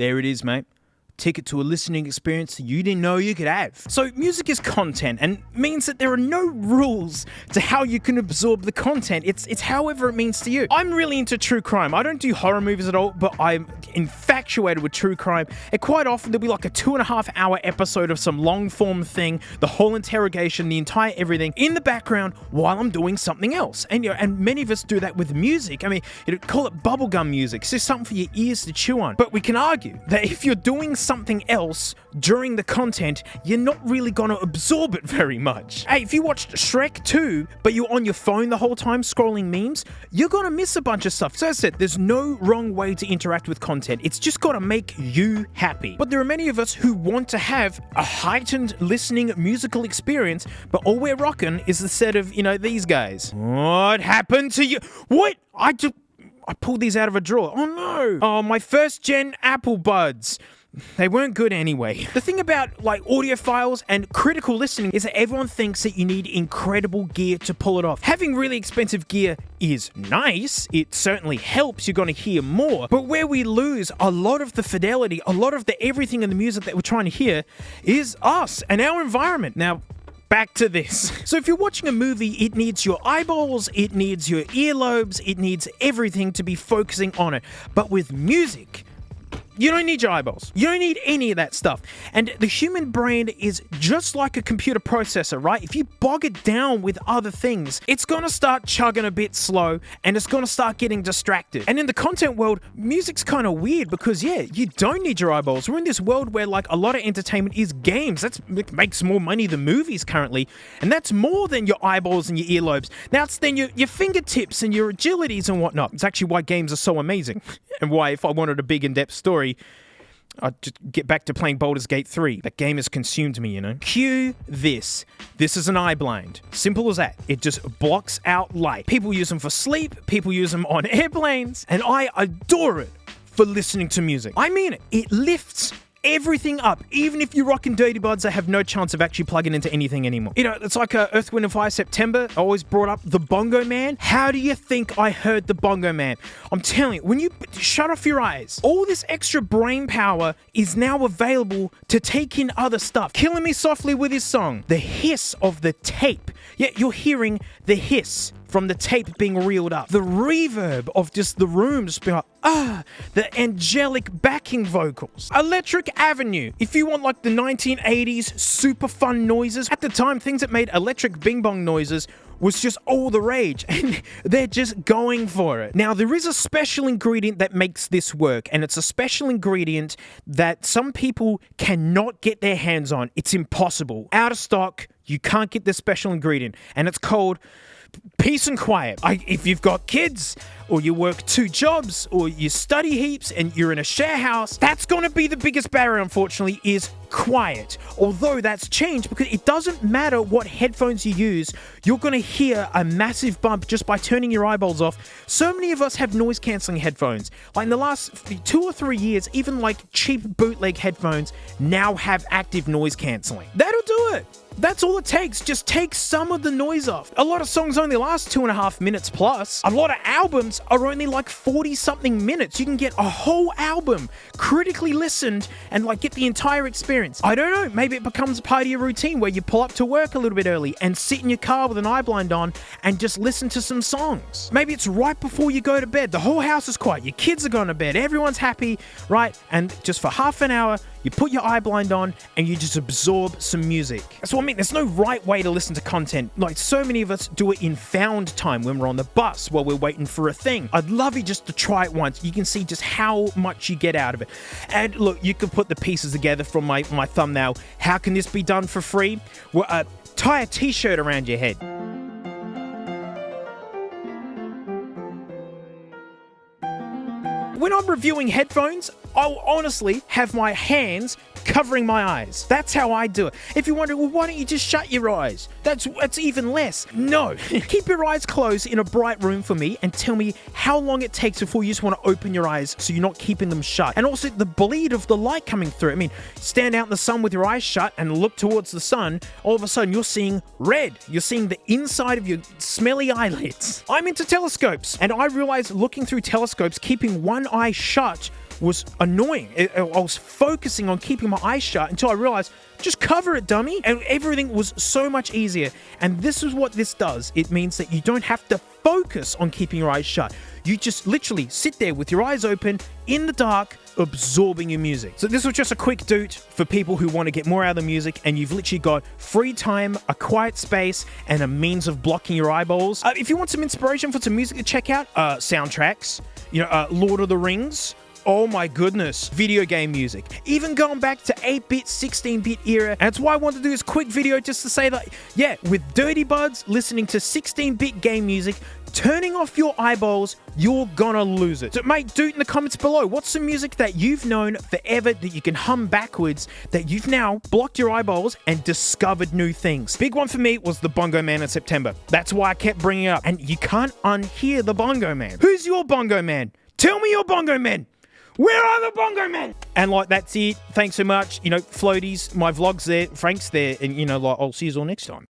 There it is, mate. Ticket to a listening experience you didn't know you could have. So music is content and means that there are no rules to how you can absorb the content. It's however it means to you. I'm really into true crime. I don't do horror movies at all, but I'm infatuated with true crime. And quite often there'll be like a 2.5-hour episode of some long form thing, the whole interrogation, the entire everything in the background while I'm doing something else. And and many of us do that with music. I mean, call it bubblegum music. It's just something for your ears to chew on. But we can argue that if you're doing something else during the content, you're not really gonna absorb it very much. Hey, if you watched Shrek 2, but you're on your phone the whole time scrolling memes, you're gonna miss a bunch of stuff. So as I said, there's no wrong way to interact with content. It's just gotta make you happy. But there are many of us who want to have a heightened listening musical experience, but all we're rocking is the set of, these guys. What happened to you? What? I pulled these out of a drawer. Oh no. Oh, my first gen Apple Buds. They weren't good anyway. The thing about audiophiles and critical listening is that everyone thinks that you need incredible gear to pull it off. Having really expensive gear is nice. It certainly helps. You're going to hear more. But where we lose a lot of the fidelity, a lot of the everything in the music that we're trying to hear is us and our environment. Now, back to this. So if you're watching a movie, it needs your eyeballs, it needs your earlobes, it needs everything to be focusing on it. But with music, you don't need your eyeballs. You don't need any of that stuff. And the human brain is just like a computer processor, right? If you bog it down with other things, it's going to start chugging a bit slow and it's going to start getting distracted. And in the content world, music's kind of weird because, you don't need your eyeballs. We're in this world where a lot of entertainment is games. It makes more money than movies currently. And that's more than your eyeballs and your earlobes. Now it's then your fingertips and your agilities and whatnot. It's actually why games are so amazing. And why, if I wanted a big in-depth story, I'd just get back to playing Baldur's Gate 3. That game has consumed me, Cue this. This is an eye blind. Simple as that. It just blocks out light. People use them for sleep. People use them on airplanes. And I adore it for listening to music. I mean it. It lifts everything up. Even if you're rocking dirty buds, they have no chance of actually plugging into anything anymore. It's like Earth, Wind & Fire September. I always brought up the Bongo Man. How do you think I heard the Bongo Man? I'm telling you, when you shut off your eyes, all this extra brain power is now available to take in other stuff. Killing Me Softly with his song. The hiss of the tape. Yeah, you're hearing the hiss from the tape being reeled up. The reverb of just the room just being the angelic backing vocals. Electric Avenue. If you want the 1980s super fun noises, at the time things that made electric bing bong noises was just all the rage, and they're just going for it. Now, there is a special ingredient that makes this work, and it's a special ingredient that some people cannot get their hands on. It's impossible. Out of stock, you can't get this special ingredient, and it's called peace and quiet. If you've got kids, or you work 2 jobs, or you study heaps, and you're in a share house, that's going to be the biggest barrier, unfortunately, is quiet. Although that's changed because it doesn't matter what headphones you use, you're going to hear a massive bump just by turning your eyeballs off. So many of us have noise cancelling headphones. In the last 2 or 3 years, even cheap bootleg headphones now have active noise cancelling. That'll do it. That's all it takes. Just take some of the noise off. A lot of songs only last 2.5 minutes plus. A lot of albums are only 40-something minutes. You can get a whole album critically listened and get the entire experience. I don't know. Maybe it becomes a part of your routine where you pull up to work a little bit early and sit in your car with an eye blind on and just listen to some songs. Maybe it's right before you go to bed. The whole house is quiet. Your kids are going to bed. Everyone's happy, right? And just for half an hour, you put your eye blind on and you just absorb some music. That's what I mean. There's no right way to listen to content. So many of us do it in found time when we're on the bus while we're waiting for a thing. I'd love you just to try it once. You can see just how much you get out of it. And look, you can put the pieces together from my thumbnail. How can this be done for free? Well, tie a t-shirt around your head. When I'm reviewing headphones, I'll honestly have my hands covering my eyes. That's how I do it. If you wonder, well, why don't you just shut your eyes? That's even less. No. Keep your eyes closed in a bright room for me and tell me how long it takes before you just want to open your eyes so you're not keeping them shut. And also the bleed of the light coming through. I mean, stand out in the sun with your eyes shut and look towards the sun. All of a sudden, you're seeing red. You're seeing the inside of your smelly eyelids. I'm into telescopes, and I realize looking through telescopes, keeping one eye shut was annoying. I was focusing on keeping my eyes shut until I realized, just cover it, dummy. And everything was so much easier. And this is what this does. It means that you don't have to focus on keeping your eyes shut. You just literally sit there with your eyes open in the dark, absorbing your music. So this was just a quick doot for people who want to get more out of the music, and you've literally got free time, a quiet space, and a means of blocking your eyeballs. If you want some inspiration for some music to check out, soundtracks, Lord of the Rings. Oh my goodness, video game music. Even going back to 8-bit, 16-bit era. And that's why I want to do this quick video just to say that, yeah, with dirty buds, listening to 16-bit game music, turning off your eyeballs, you're gonna lose it. So mate, do it in the comments below. What's some music that you've known forever that you can hum backwards, that you've now blocked your eyeballs and discovered new things? Big one for me was the Bongo Man in September. That's why I kept bringing it up. And you can't unhear the Bongo Man. Who's your Bongo Man? Tell me your Bongo Man. Where are the Bongo Men? And that's it. Thanks so much. Floaties, my vlog's there, Frank's there, and I'll see you all next time.